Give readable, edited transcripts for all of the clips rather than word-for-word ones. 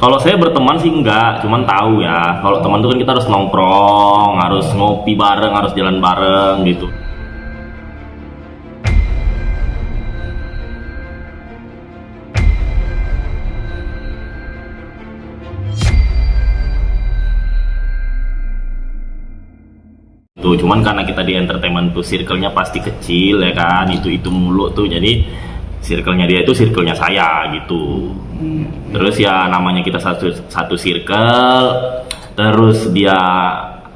Kalau saya berteman sih enggak, cuman tahu ya. Kalau teman tuh kan kita harus nongkrong, harus ngopi bareng, harus jalan bareng gitu. Tuh, cuman karena kita di entertainment tuh circle-nya pasti kecil ya kan, itu mulu tuh, jadi circle-nya dia itu circle-nya saya gitu. Terus ya namanya kita satu circle, terus dia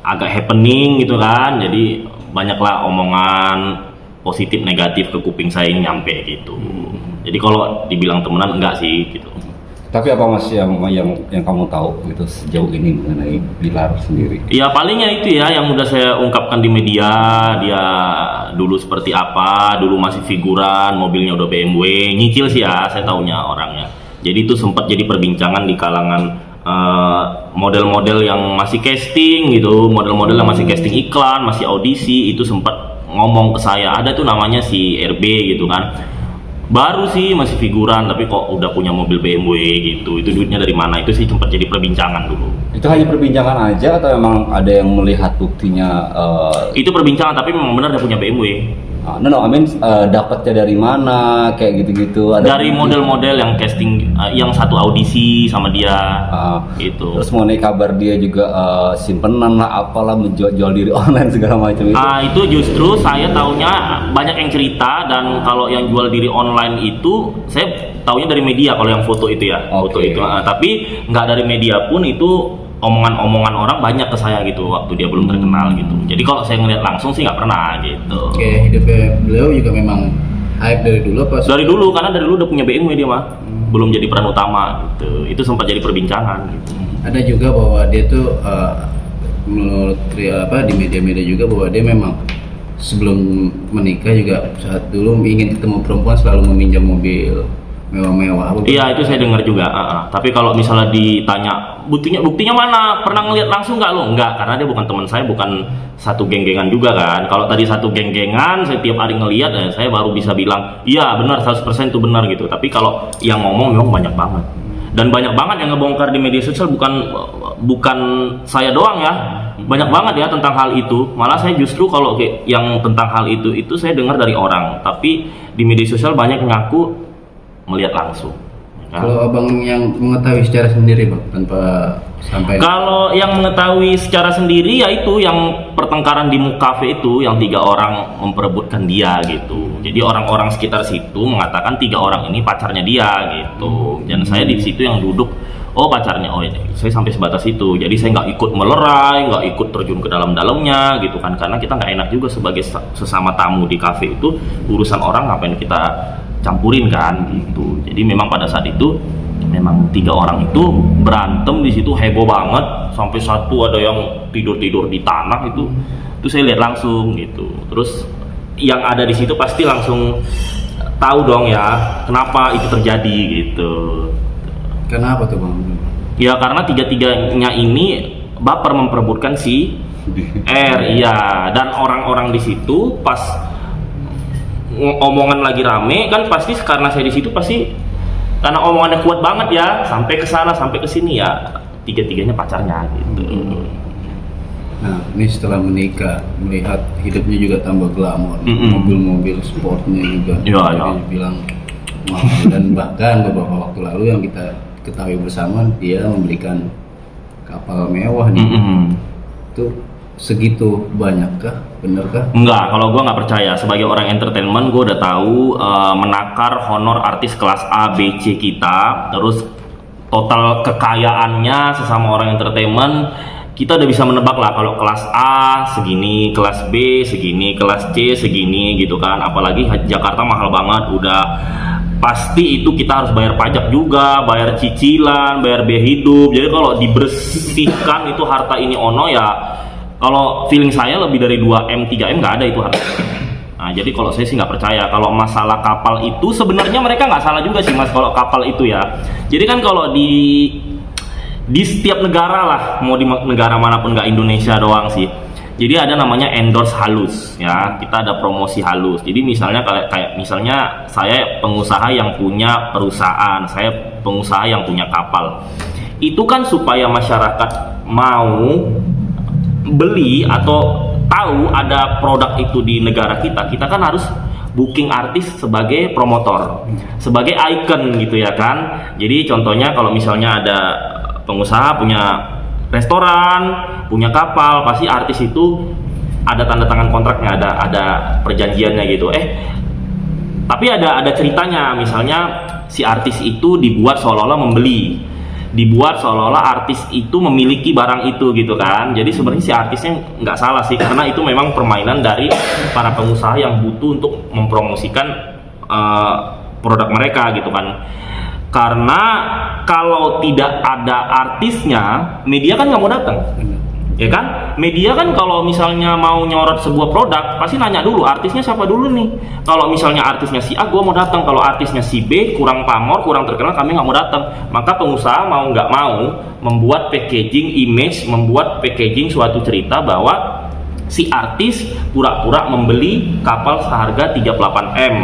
agak happening gitu kan, jadi banyaklah omongan positif negatif ke kuping saya ini nyampe gitu. Jadi kalau dibilang temenan enggak sih gitu. Tapi apa Mas yang kamu tahu gitu sejauh ini mengenai Bilar sendiri? Ya palingnya itu ya yang udah saya ungkapkan di media, dia dulu seperti apa, dulu masih figuran, mobilnya udah BMW, nyicil sih ya saya taunya orangnya. Jadi itu sempat jadi perbincangan di kalangan model-model yang masih casting gitu, model-model yang masih casting iklan, masih audisi, itu sempat ngomong ke saya, ada tuh namanya si RB gitu kan. Baru sih masih figuran tapi kok udah punya mobil BMW gitu, itu duitnya dari mana, itu sih sempat jadi perbincangan dulu. Itu hanya perbincangan aja atau memang ada yang melihat buktinya? Itu perbincangan tapi memang benar dia punya BMW. I mean dapatnya dari mana kayak gitu-gitu? Dari model-model yang casting, yang satu audisi sama dia gitu. Terus mengenai kabar dia juga simpenan lah apalah, menjual diri online segala macam itu. Itu justru saya taunya banyak yang cerita, dan kalau yang jual diri online itu saya taunya dari media, kalau yang foto itu ya. Foto itu tapi nggak dari media pun, itu omongan-omongan orang banyak ke saya gitu waktu dia belum terkenal gitu. Jadi kalau saya ngeliat langsung sih nggak pernah gitu. Oke, hidupnya beliau juga memang hype dari dulu apa? Dari dulu, karena dari dulu udah punya BMW dia mah. Belum jadi peran utama gitu. Itu sempat jadi perbincangan gitu. Ada juga bahwa dia tuh menurut di media-media juga bahwa dia memang sebelum menikah juga saat dulu ingin ketemu perempuan selalu meminjam mobil mewah-mewah. Iya, itu saya dengar juga. Tapi kalau misalnya ditanya buktinya mana, pernah ngeliat langsung nggak lo? Nggak, karena dia bukan teman saya, bukan satu geng-gengan juga kan. Kalau tadi satu geng-gengan, saya tiap hari ngeliat, saya baru bisa bilang iya benar 100% itu benar gitu. Tapi kalau yang ngomong memang banyak banget, dan banyak banget yang ngebongkar di media sosial, bukan saya doang ya, banyak banget ya tentang hal itu. Malah saya justru kalau yang tentang hal itu saya dengar dari orang, tapi di media sosial banyak ngaku melihat langsung. Kalau abang yang mengetahui secara sendiri bang, tanpa sampai. Kalau yang mengetahui secara sendiri ya itu yang pertengkaran di Mukafe itu, yang 3 orang memperebutkan dia gitu. Jadi orang-orang sekitar situ mengatakan 3 orang ini pacarnya dia gitu. Dan saya di situ yang duduk, oh pacarnya, oh ini. Saya sampai sebatas itu. Jadi saya nggak ikut melerai, nggak ikut terjun ke dalam-dalamnya gitu kan, karena kita nggak enak juga sebagai sesama tamu di kafe itu, urusan orang ngapain kita campurin kan gitu. Jadi memang pada saat itu memang 3 orang itu berantem di situ, heboh banget, sampai satu ada yang tidur di tanah itu saya lihat langsung gitu. Terus yang ada di situ pasti langsung tahu dong ya kenapa itu terjadi gitu. Kenapa tuh bang? Ya karena 3-3-nya ini baper memperebutkan si R, iya, dan orang-orang di situ pas omongan lagi rame kan, pasti karena saya di situ pasti karena omongannya kuat banget ya, sampai ke sana sampai ke sini ya 3-3-nya pacarnya gitu. Nah ini setelah menikah, melihat hidupnya juga tambah glamor, mobil-mobil sportnya juga bilang wow. Dan bahkan beberapa waktu lalu yang kita ketahui bersama, dia membelikan kapal mewah nih. Itu segitu banyakkah? Benerkah? Enggak, kalau gue nggak percaya. Sebagai orang entertainment, gue udah tahu menakar honor artis kelas A, B, C kita, terus total kekayaannya sesama orang entertainment, kita udah bisa menebak lah kalau kelas A segini, kelas B segini, kelas C segini gitu kan. Apalagi Jakarta mahal banget, udah pasti itu kita harus bayar pajak juga, bayar cicilan, bayar biaya hidup. Jadi kalau dibersihkan itu harta ini ono ya, kalau feeling saya lebih dari 2M, 3M nggak ada itu harta. Nah, jadi kalau saya sih nggak percaya. Kalau masalah kapal itu sebenarnya mereka nggak salah juga sih mas, kalau kapal itu ya. Jadi kan kalau di setiap negara lah, mau di negara manapun, nggak Indonesia doang sih. Jadi ada namanya endorse halus ya, kita ada promosi halus. Jadi misalnya kayak misalnya saya pengusaha yang punya perusahaan, saya pengusaha yang punya kapal. itu kan supaya masyarakat mau beli atau tahu ada produk itu di negara kita kan harus booking artis sebagai promotor, sebagai icon gitu ya kan. Jadi contohnya kalau misalnya ada pengusaha punya restoran, punya kapal, pasti artis itu ada tanda tangan kontraknya, ada perjanjiannya gitu. Tapi ada ceritanya, misalnya si artis itu dibuat seolah-olah membeli, dibuat seolah-olah artis itu memiliki barang itu gitu kan. Jadi sebenarnya si artisnya nggak salah sih, karena itu memang permainan dari para pengusaha yang butuh untuk mempromosikan produk mereka gitu kan. Karena kalau tidak ada artisnya, media kan nggak mau datang. Ya kan, media kan kalau misalnya mau nyorot sebuah produk pasti nanya dulu artisnya siapa dulu nih. Kalau misalnya artisnya si A, gue mau datang. Kalau artisnya si B kurang pamor, kurang terkenal, kami nggak mau datang. Maka pengusaha mau nggak mau membuat packaging image, membuat packaging suatu cerita bahwa si artis pura-pura membeli kapal seharga 38M,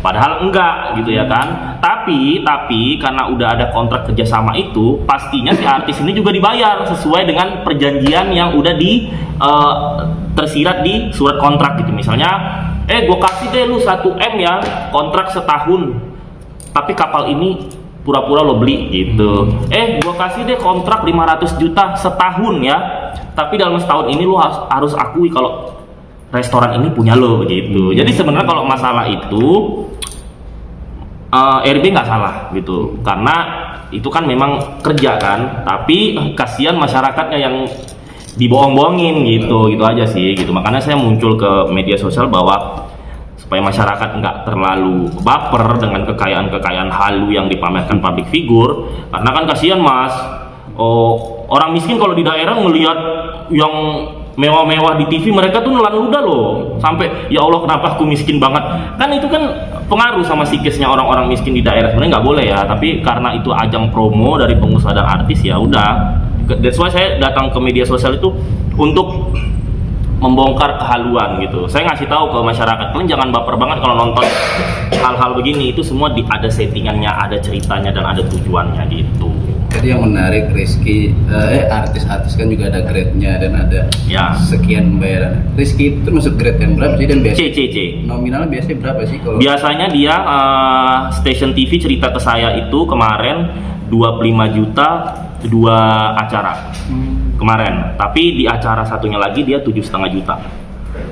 padahal enggak gitu ya kan. Tapi karena udah ada kontrak kerjasama itu, pastinya si artis ini juga dibayar sesuai dengan perjanjian yang udah tersirat di surat kontrak gitu. Misalnya gue kasih deh lu 1M ya, kontrak setahun, tapi kapal ini pura-pura lo beli gitu. Gue kasih deh kontrak 500 juta setahun ya, tapi dalam setahun ini lo harus akui kalau restoran ini punya lo begitu. Jadi sebenarnya kalau masalah itu RB nggak salah gitu, karena itu kan memang kerja kan, tapi kasihan masyarakatnya yang dibohong-bohongin gitu aja sih gitu. Makanya saya muncul ke media sosial bahwa supaya masyarakat nggak terlalu baper dengan kekayaan halu yang dipamerkan public figure, karena kan kasihan mas, orang miskin kalau di daerah melihat yang mewah-mewah di TV, mereka tuh nelan ludah loh, sampai ya Allah kenapa aku miskin banget. Kan itu kan pengaruh sama psikisnya orang-orang miskin di daerah. Sebenarnya nggak boleh ya, tapi karena itu ajang promo dari pengusaha dan artis, ya udah. That's why saya datang ke media sosial itu untuk membongkar kehaluan gitu. Saya ngasih tahu ke masyarakat, kalian jangan baper banget kalau nonton hal-hal begini. Itu semua ada settingannya, ada ceritanya, dan ada tujuannya gitu. Jadi yang menarik Rizky, artis-artis kan juga ada grade-nya dan ada sekian bayaran. Rizky itu termasuk grade yang berapa sih, dan biasanya C. Nominalnya biasanya berapa sih kalau? Biasanya dia stasiun TV cerita ke saya itu kemarin 25 juta 2 acara kemarin. Tapi di acara satunya lagi dia 7,5 juta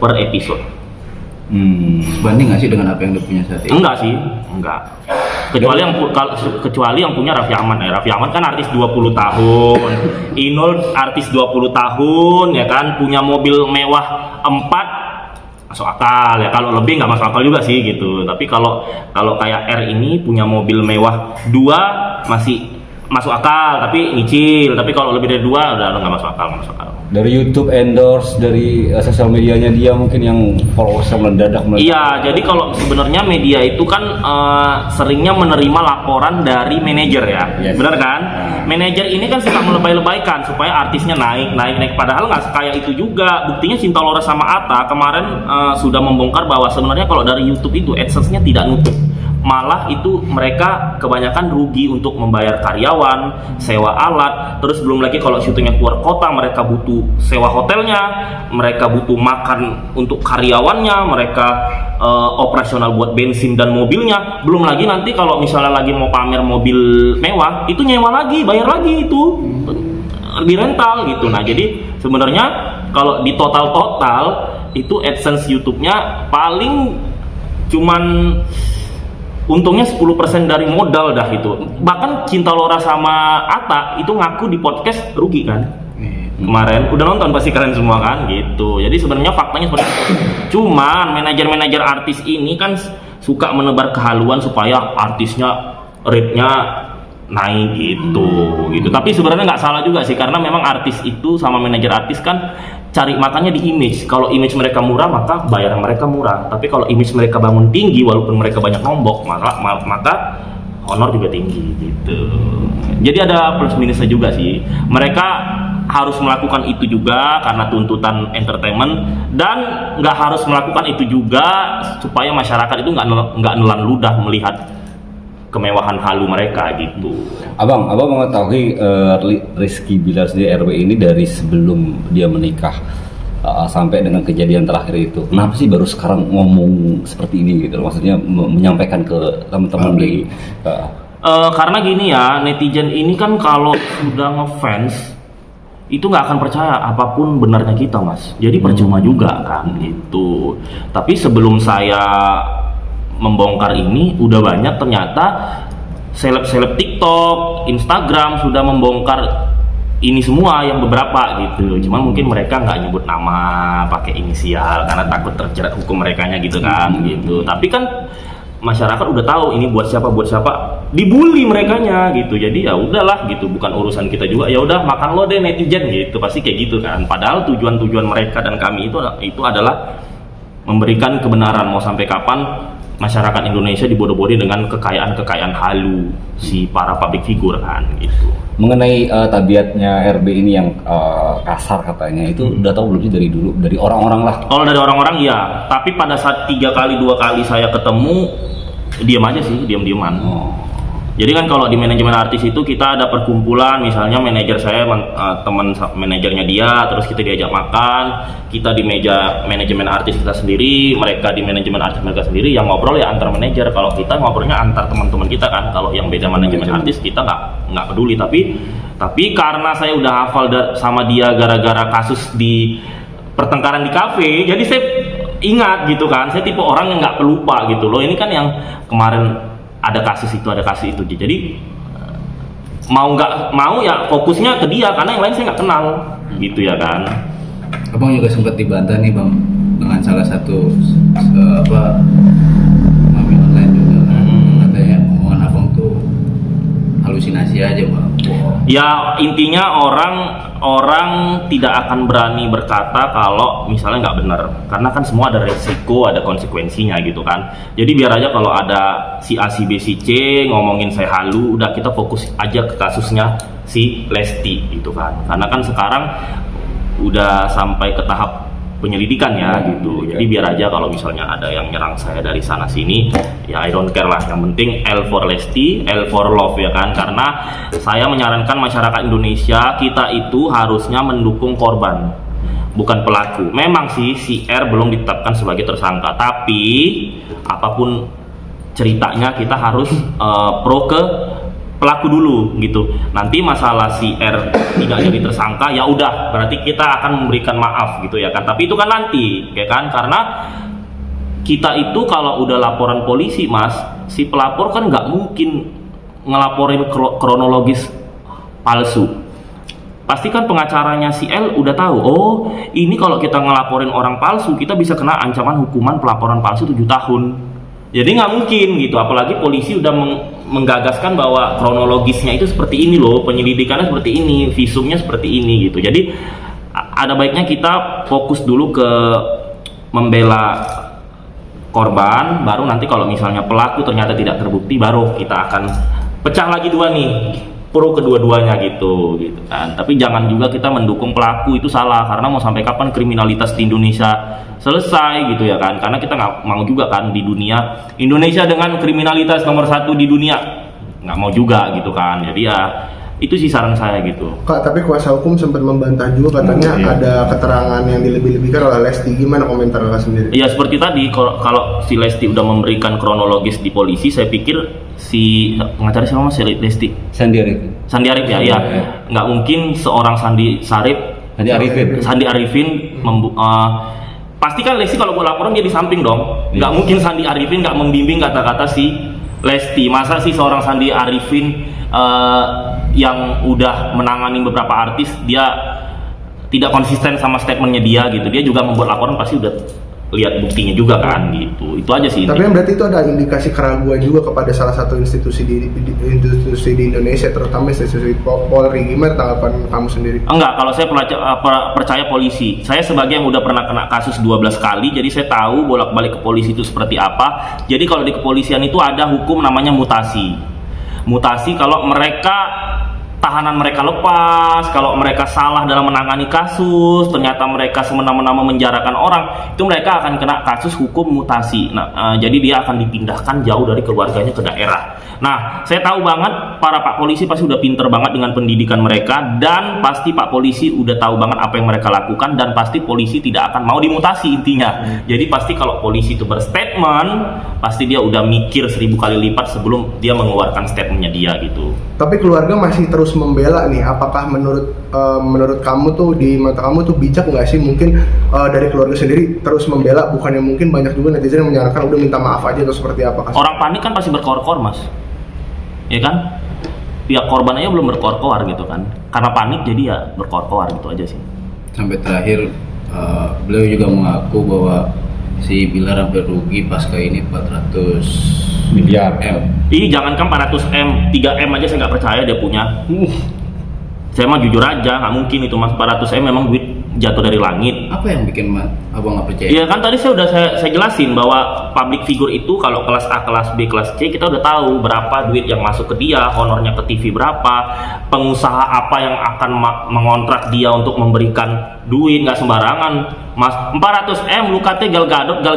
per episode. Banding nggak sih dengan apa yang dia punya saat ini? Enggak sih, enggak. Kecuali yang punya Raffi Ahmad. Raffi Ahmad kan artis 20 tahun, Inul artis 20 tahun ya kan, punya mobil mewah 4, masuk akal ya. Kalau lebih nggak masuk akal juga sih gitu. Tapi kalau kayak R ini punya mobil mewah 2 masih masuk akal, tapi nyicil. Tapi kalau lebih dari 2 udah nggak masuk akal. Dari YouTube endorse, dari sosial medianya dia mungkin yang followers mendadak. Iya, jadi kalau sebenarnya media itu kan seringnya menerima laporan dari manajer ya, benar kan? Manajer ini kan suka melebay-lebaykan supaya artisnya naik. Padahal nggak sekaya itu juga. Buktinya Cinta Laura sama Atta kemarin sudah membongkar bahwa sebenarnya kalau dari YouTube itu AdSense-nya tidak nutup. Malah itu mereka kebanyakan rugi untuk membayar karyawan, sewa alat, terus belum lagi kalau syutingnya keluar kota mereka butuh sewa hotelnya, mereka butuh makan untuk karyawannya, mereka operasional buat bensin dan mobilnya, belum lagi nanti kalau misalnya lagi mau pamer mobil mewah itu nyewa lagi, bayar lagi itu di rental gitu. Nah jadi sebenarnya kalau di total itu AdSense YouTube-nya paling cuman untungnya 10% dari modal dah itu. Bahkan Cinta Laura sama Atta itu ngaku di podcast rugi kan. Kemarin udah nonton pasti kalian semua kan gitu. Jadi sebenarnya faktanya seperti itu. Cuman manajer-manajer artis ini kan suka menebar kehaluan supaya artisnya rate-nya naik gitu. Tapi sebenarnya nggak salah juga sih, karena memang artis itu sama manajer artis kan cari makannya di image. Kalau image mereka murah maka bayaran mereka murah. Tapi kalau image mereka bangun tinggi walaupun mereka banyak nombok, maka honor juga tinggi gitu. Jadi ada plus minusnya juga sih. Mereka harus melakukan itu juga karena tuntutan entertainment, dan nggak harus melakukan itu juga supaya masyarakat itu nggak nelan ludah melihat kemewahan halu mereka gitu. Abang mengetahui Rizky Bilar sendiri RW ini dari sebelum dia menikah sampai dengan kejadian terakhir itu. Kenapa sih baru sekarang ngomong seperti ini gitu? Maksudnya menyampaikan ke teman-teman di karena gini ya, netizen ini kan kalau sudah ngefans itu nggak akan percaya apapun benarnya kita, Mas. Jadi percuma juga kan gitu. Tapi sebelum saya membongkar ini, udah banyak ternyata seleb-seleb TikTok, Instagram sudah membongkar ini semua yang beberapa gitu. Cuman mungkin mereka nggak nyebut nama, pakai inisial karena takut terjerat hukum merekanya gitu kan gitu. Tapi kan masyarakat udah tahu ini buat siapa, dibully merekanya gitu. Jadi ya udahlah gitu, bukan urusan kita juga. Ya udah makan lo deh netizen gitu, pasti kayak gitu kan. Padahal tujuan mereka dan kami itu adalah memberikan kebenaran. Mau sampai kapan masyarakat Indonesia dibodoh-bodohi dengan kekayaan halu si para public figure kan gitu. Mengenai tabiatnya RB ini yang kasar katanya, itu udah tahu belum sih dari dulu, dari orang-orang lah? Kalau dari orang-orang iya, tapi pada saat 2 kali saya ketemu, diam aja sih, diam-diaman. Jadi kan kalau di manajemen artis itu kita ada perkumpulan, misalnya manajer saya, teman manajernya dia, terus kita diajak makan, kita di meja manajemen artis kita sendiri, mereka di manajemen artis mereka sendiri, yang ngobrol ya antar manajer. Kalau kita ngobrolnya antar teman-teman kita kan, kalau yang beda manajemen artis kita nggak peduli. Tapi karena saya udah hafal sama dia gara-gara kasus di pertengkaran di kafe, jadi saya ingat gitu kan, saya tipe orang yang nggak pelupa gitu loh. Ini kan yang kemarin ada kasus itu, jadi mau nggak mau ya fokusnya ke dia, karena yang lain saya nggak kenal gitu ya kan. Abang juga sempat dibantah nih Bang dengan salah satu mami online juga kan. Katanya omongan abang tuh halusinasi aja Bang. Ya intinya orang tidak akan berani berkata kalau misalnya nggak benar, karena kan semua ada resiko, ada konsekuensinya gitu kan. Jadi biar aja kalau ada si A, si B, si C ngomongin saya halu, udah kita fokus aja ke kasusnya si Lesti gitu kan. Karena kan sekarang udah sampai ke tahap penyelidikan ya gitu. Jadi biar aja kalau misalnya ada yang nyerang saya dari sana sini, ya I don't care lah. Yang penting L for Lesti, L for love ya kan. Karena saya menyarankan masyarakat Indonesia, kita itu harusnya mendukung korban, bukan pelaku. Memang sih si R belum ditetapkan sebagai tersangka, tapi apapun ceritanya kita harus pro ke pelaku dulu gitu. Nanti masalah si R tidak jadi tersangka, ya udah berarti kita akan memberikan maaf gitu ya kan. Tapi itu kan nanti ya kan, karena kita itu kalau udah laporan polisi Mas, si pelapor kan nggak mungkin ngelaporin kronologis palsu. Pasti kan pengacaranya si L udah tahu, oh ini kalau kita ngelaporin orang palsu kita bisa kena ancaman hukuman pelaporan palsu 7 tahun. Jadi nggak mungkin gitu, apalagi polisi udah menggagaskan bahwa kronologisnya itu seperti ini loh, penyelidikannya seperti ini, visumnya seperti ini gitu. Jadi ada baiknya kita fokus dulu ke membela korban, baru nanti kalau misalnya pelaku ternyata tidak terbukti, baru kita akan pecah lagi dua nih, pro kedua-duanya gitu kan. Tapi jangan juga kita mendukung pelaku, itu salah, karena mau sampai kapan kriminalitas di Indonesia selesai gitu ya kan. Karena kita nggak mau juga kan di dunia Indonesia dengan kriminalitas nomor 1 di dunia, nggak mau juga gitu kan. Jadi ya itu sih saran saya gitu. Kak, tapi kuasa hukum sempat membantah juga, katanya ada keterangan yang dilebih-lebihkan oleh Lesti. Gimana komentar Kak sendiri? Ya seperti tadi, kalau si Lesti udah memberikan kronologis di polisi, saya pikir si pengacara siapa Mas Lesti? Sandi Arif ya, ya. Nggak mungkin seorang Sandi Arifin pasti kan Lesti kalau buat laporan dia di samping dong. Nggak mungkin Sandi Arifin nggak membimbing kata-kata si Lesti. Masa sih seorang Sandi Arifin yang udah menangani beberapa artis, dia tidak konsisten sama statementnya dia gitu. Dia juga membuat laporan pasti udah lihat buktinya juga kan gitu. Itu aja sih. Tapi yang berarti itu ada indikasi keraguan juga kepada salah satu institusi di Indonesia, terutama institusi Polri. Gimana tanggapan kamu sendiri? Enggak, kalau saya percaya polisi. Saya sebagai yang udah pernah kena kasus 12 kali, jadi saya tahu bolak-balik ke polisi itu seperti apa. Jadi kalau di kepolisian itu ada hukum namanya mutasi. Mutasi kalau mereka tahanan mereka lepas, kalau mereka salah dalam menangani kasus, ternyata mereka semena-mena memenjarakan orang, itu mereka akan kena kasus hukum mutasi. Nah, jadi dia akan dipindahkan jauh dari keluarganya ke daerah. Nah, saya tahu banget para pak polisi pasti udah pinter banget dengan pendidikan mereka, dan pasti pak polisi udah tahu banget apa yang mereka lakukan, dan pasti polisi tidak akan mau dimutasi intinya. Jadi pasti kalau polisi itu berstatement, pasti dia udah mikir 1000 kali lipat sebelum dia mengeluarkan statementnya dia gitu. Tapi keluarga masih terus membela nih. Apakah menurut kamu tuh, di mata kamu tuh bijak nggak sih mungkin dari keluarga sendiri terus membela, bukannya mungkin banyak juga netizen yang menyarankan udah minta maaf aja atau seperti apa? Orang panik kan pasti berkor-kor, Mas. Ya kan? Pihak korban aja belum berkor-kor gitu kan. Karena panik jadi ya berkor-kor gitu aja sih. Sampai terakhir beliau juga mengaku bahwa si Bilar hampir rugi pasca ini 400 miliar. Ih, jangankan 400M, 3M aja saya nggak percaya dia punya. Saya mah jujur aja, nggak mungkin itu Mas. 400M memang duit jatuh dari langit. Apa yang bikin abang nggak percaya? Iya kan tadi saya jelasin bahwa public figure itu kalau kelas A, kelas B, kelas C kita udah tahu berapa duit yang masuk ke dia, honornya ke TV berapa, pengusaha apa yang akan mengontrak dia untuk memberikan duit, nggak sembarangan. Mas, 400M lu katanya Gal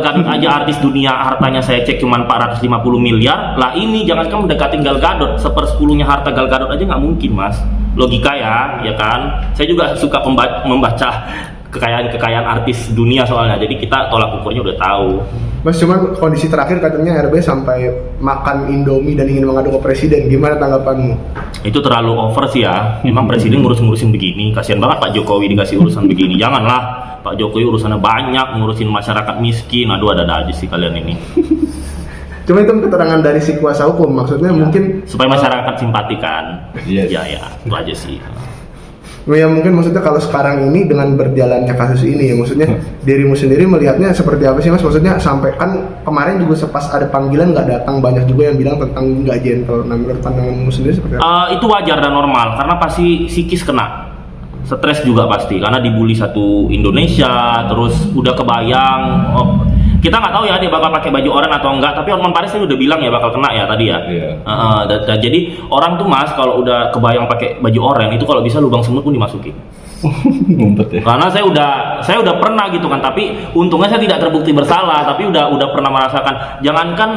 Gadot aja artis dunia, hartanya saya cek cuma 450 miliar. Lah ini jangan kamu mendekatin Gal Gadot, 1/10-nya harta Gal Gadot aja nggak mungkin, Mas. Logika ya kan. Saya juga suka membaca kekayaan artis dunia soalnya, jadi kita tolak ukurnya udah tahu. Mas, cuman kondisi terakhir katanya RB sampai makan Indomie dan ingin mengadu ke presiden, gimana tanggapanmu? Itu terlalu over sih ya. Memang presiden ngurusin begini, kasihan banget Pak Jokowi dikasih urusan begini. Janganlah, Pak Jokowi urusannya banyak, ngurusin masyarakat miskin. Aduh, ada aja sih kalian ini. Cuma itu keterangan dari si kuasa hukum, maksudnya mungkin supaya masyarakat simpatikan. Yes. Ya, itu aja sih. Ya mungkin maksudnya kalau sekarang ini dengan berjalannya kasus ini ya, maksudnya dirimu sendiri melihatnya seperti apa sih Mas? Maksudnya sampai kan kemarin juga pas ada panggilan nggak datang, banyak juga yang bilang tentang nggak gentle. Nah, menurut pandanganmu sendiri seperti apa? Itu wajar dan normal karena pasti psikis kena, stres juga pasti karena dibully satu Indonesia, terus udah kebayang. Kita nggak tahu ya dia bakal pakai baju oranye atau enggak, tapi Hotman Paris udah bilang ya bakal kena ya tadi ya. Iya. Jadi orang tuh Mas kalau udah kebayang pakai baju oranye itu kalau bisa lubang semut pun dimasukin. Ngumpet ya. Karena saya udah pernah gitu kan, tapi untungnya saya tidak terbukti bersalah, tapi udah pernah merasakan. Jangankan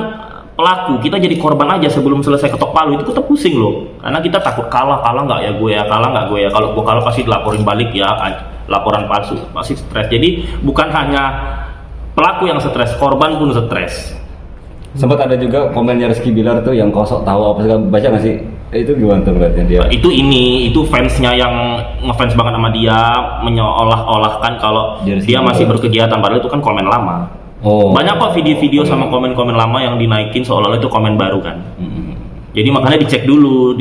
pelaku, kita jadi korban aja sebelum selesai ketok palu itu kita pusing loh. Karena kita takut kalah nggak ya gue ya, kalah nggak gue ya. Kalau gue kalah pasti dilaporin balik ya, laporan palsu, pasti stres. Jadi bukan hanya pelaku yang stres, korban pun stres. Sempat ada juga komennya Rizky Bilar tuh yang kosok tahu apa segala, baca nggak sih? Itu gimana tuh berarti dia? Itu fansnya yang ngefans banget sama dia, menyolah-olahkan kalau dia masih berkegiatan, padahal itu kan komen lama. Banyak kok video-video sama komen-komen lama yang dinaikin seolah-olah itu komen baru kan. Jadi makanya dicek dulu.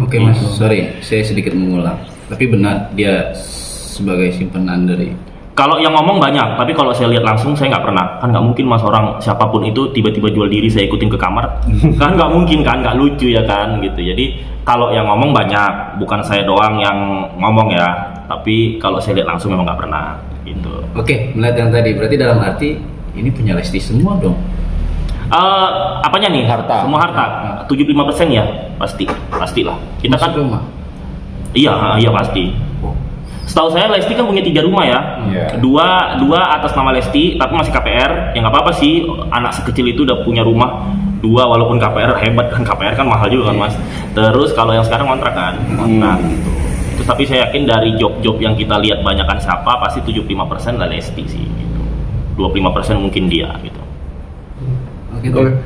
Oke Mas, sorry, saya sedikit mengulang. Tapi benar dia sebagai simpenan dari. Kalau yang ngomong banyak, tapi kalau saya lihat langsung saya nggak pernah. Kan nggak mungkin Mas, orang siapapun itu tiba-tiba jual diri saya ikutin ke kamar. Kan nggak mungkin kan, nggak lucu ya kan gitu. Jadi kalau yang ngomong banyak, bukan saya doang yang ngomong ya. Tapi kalau saya lihat langsung memang nggak pernah gitu. Oke, melihat yang tadi berarti dalam arti ini punya Lesti semua dong. Apanya nih? Harta. Semua harta. 75% ya, pastilah. Kita Masuk kan rumah. Iya pasti. Setahu saya Lesti kan punya 3 rumah ya. Dua atas nama Lesti tapi masih KPR. Ya nggak apa-apa sih, anak sekecil itu udah punya rumah 2 walaupun KPR hebat kan, KPR kan mahal juga kan Mas. Terus kalau yang sekarang kontrak kan, Terus tapi saya yakin dari job-job yang kita lihat banyakan siapa, pasti 75% lah Lesti sih gitu. 25% mungkin dia gitu. Oke.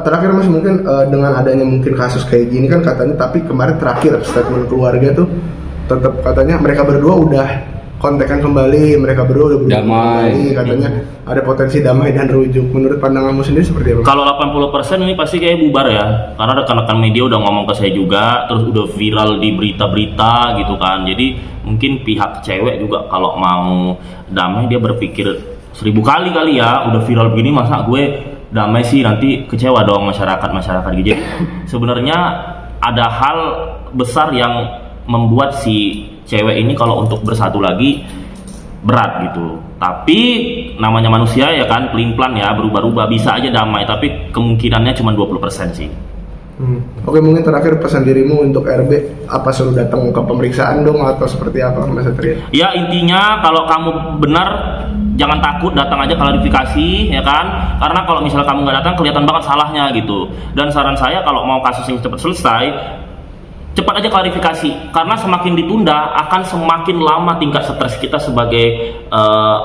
Terakhir Mas, mungkin dengan adanya mungkin kasus kayak gini kan katanya, tapi kemarin terakhir statement keluarga tuh tetap katanya mereka berdua udah kontekan kembali, mereka berdua udah damai kembali, katanya ada potensi damai dan rujuk. Menurut pandanganmu sendiri seperti apa? Kalau 80% ini pasti kayak bubar ya, karena rekan-rekan media udah ngomong ke saya juga, terus udah viral di berita-berita gitu kan. Jadi mungkin pihak cewek juga kalau mau damai dia berpikir 1000 kali ya, udah viral begini masa gue damai sih, nanti kecewa dong masyarakat gitu. Sebenarnya ada hal besar yang membuat si cewek ini kalau untuk bersatu lagi berat gitu. Tapi namanya manusia ya kan, pelin-pelan ya, berubah-ubah, bisa aja damai, tapi kemungkinannya cuma 20% sih. Oke, mungkin terakhir pesan dirimu untuk RB, apa suruh datang ke pemeriksaan dong atau seperti apa Mas Satria? Ya intinya kalau kamu benar jangan takut, datang aja klarifikasi ya kan, karena kalau misalnya kamu nggak datang kelihatan banget salahnya gitu. Dan saran saya kalau mau kasus ini cepat selesai, cepat aja klarifikasi, karena semakin ditunda akan semakin lama tingkat stres kita sebagai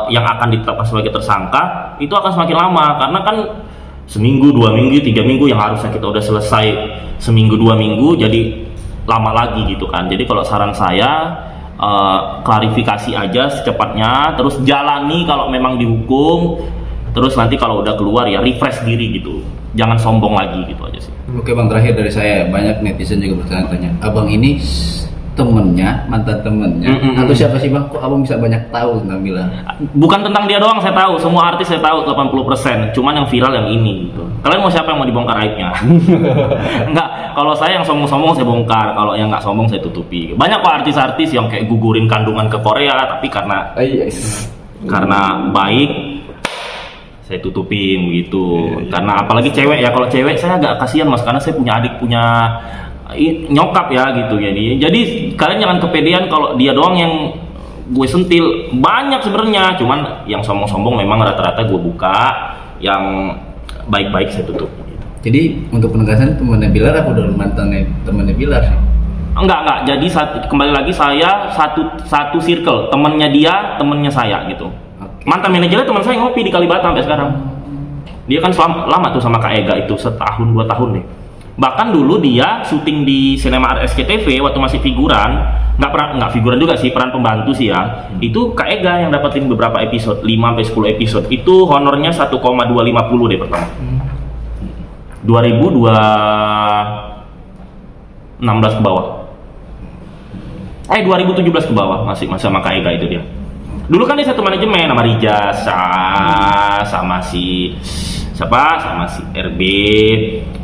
yang akan ditetapkan sebagai tersangka itu akan semakin lama, karena kan seminggu, 2 minggu, 3 minggu yang harusnya kita udah selesai seminggu 2 minggu jadi lama lagi gitu kan. Jadi kalau saran saya klarifikasi aja secepatnya, terus jalani kalau memang dihukum, terus nanti kalau udah keluar ya refresh diri gitu, jangan sombong lagi gitu aja sih. Oke Bang, terakhir dari saya, banyak netizen juga bertanya-tanya, abang ini temennya, mantan temennya, atau siapa sih Bang? Kok abang bisa banyak tahu tentang Bilar? Bukan tentang dia doang saya tahu, semua artis saya tahu 80%, cuman yang viral yang ini gitu. Kalian mau siapa yang mau dibongkar aibnya? Enggak, kalau saya yang sombong-sombong saya bongkar, kalau yang nggak sombong saya tutupi. Banyak kok artis-artis yang kayak gugurin kandungan ke Korea, tapi karena baik saya tutupin gitu. Karena apalagi cewek ya, kalau cewek saya agak kasihan Mas, karena saya punya adik, punya nyokap ya gitu. Jadi kalian jangan kepedean kalau dia doang yang gue sentil. Banyak sebenarnya, cuman yang sombong-sombong memang rata-rata gue buka, yang baik-baik saya tutup gitu. Jadi untuk penegasan temennya Bilar apa udah mantannya temennya Bilar sih? Enggak. Jadi kembali lagi saya satu circle, temennya dia, temennya saya gitu. Mantan manajernya teman saya ngopi di Kalibata sampai sekarang. Dia kan lama tuh sama Kak Ega itu, setahun 2 tahun deh. Bahkan dulu dia syuting di Cinema SCTV waktu masih figuran, nggak figuran juga sih, peran pembantu sih ya. Itu Kak Ega yang dapetin beberapa episode, 5-10 episode. Itu honornya 1,250 deh pertama. 2016 ke bawah. 2017 ke bawah masih sama Kak Ega itu dia. Dulu kan dia satu manajemen sama Rija, sama si RB,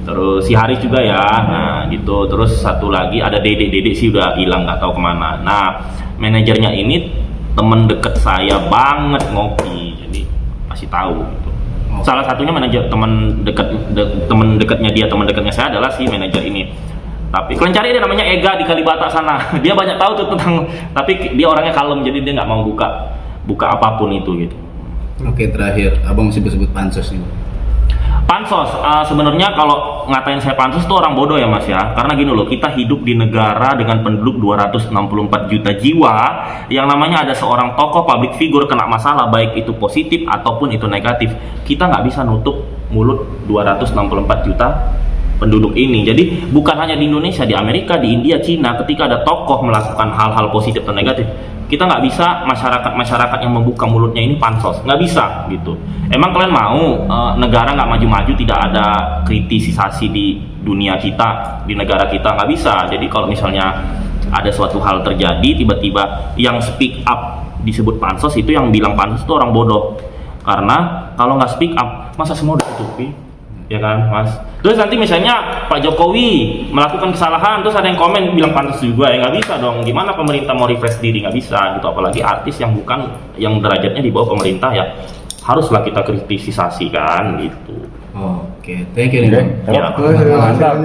terus si Haris juga ya, nah gitu. Terus satu lagi ada Dede sih udah hilang, nggak tahu kemana. Nah manajernya ini temen deket saya banget, ngopi, jadi pasti tahu gitu. Salah satunya manajer temen dekatnya saya adalah si manajer ini. Tapi kalian cari dia, namanya Ega di Kalibata sana. Dia banyak tahu tuh tentang, tapi dia orangnya kalem, jadi dia nggak mau buka apapun itu gitu. Oke, terakhir abang sebut pansos nih. Pansos, sebenarnya kalau ngatain saya pansos tuh orang bodoh ya Mas ya. Karena gini loh, kita hidup di negara dengan penduduk 264 juta jiwa, yang namanya ada seorang tokoh public figure kena masalah, baik itu positif ataupun itu negatif, kita nggak bisa nutup mulut 264 juta penduduk ini. Jadi bukan hanya di Indonesia, di Amerika, di India, Cina, ketika ada tokoh melakukan hal-hal positif atau negatif, kita nggak bisa masyarakat yang membuka mulutnya ini pansos, nggak bisa gitu. Emang kalian mau negara nggak maju-maju, tidak ada kritisisasi di dunia kita, di negara kita? Nggak bisa. Jadi kalau misalnya ada suatu hal terjadi, tiba-tiba yang speak up disebut pansos, itu yang bilang pansos itu orang bodoh. Karena kalau nggak speak up, masa semua ditutupi? Ya kan Mas. Terus nanti misalnya Pak Jokowi melakukan kesalahan, terus ada yang komen bilang pantas juga, ya nggak bisa dong. Gimana pemerintah mau refresh diri? Nggak bisa gitu. Apalagi artis yang derajatnya di bawah pemerintah, ya haruslah kita kritisisasi kan gitu. Oke, thank you nih Bang. Ya. Mantap.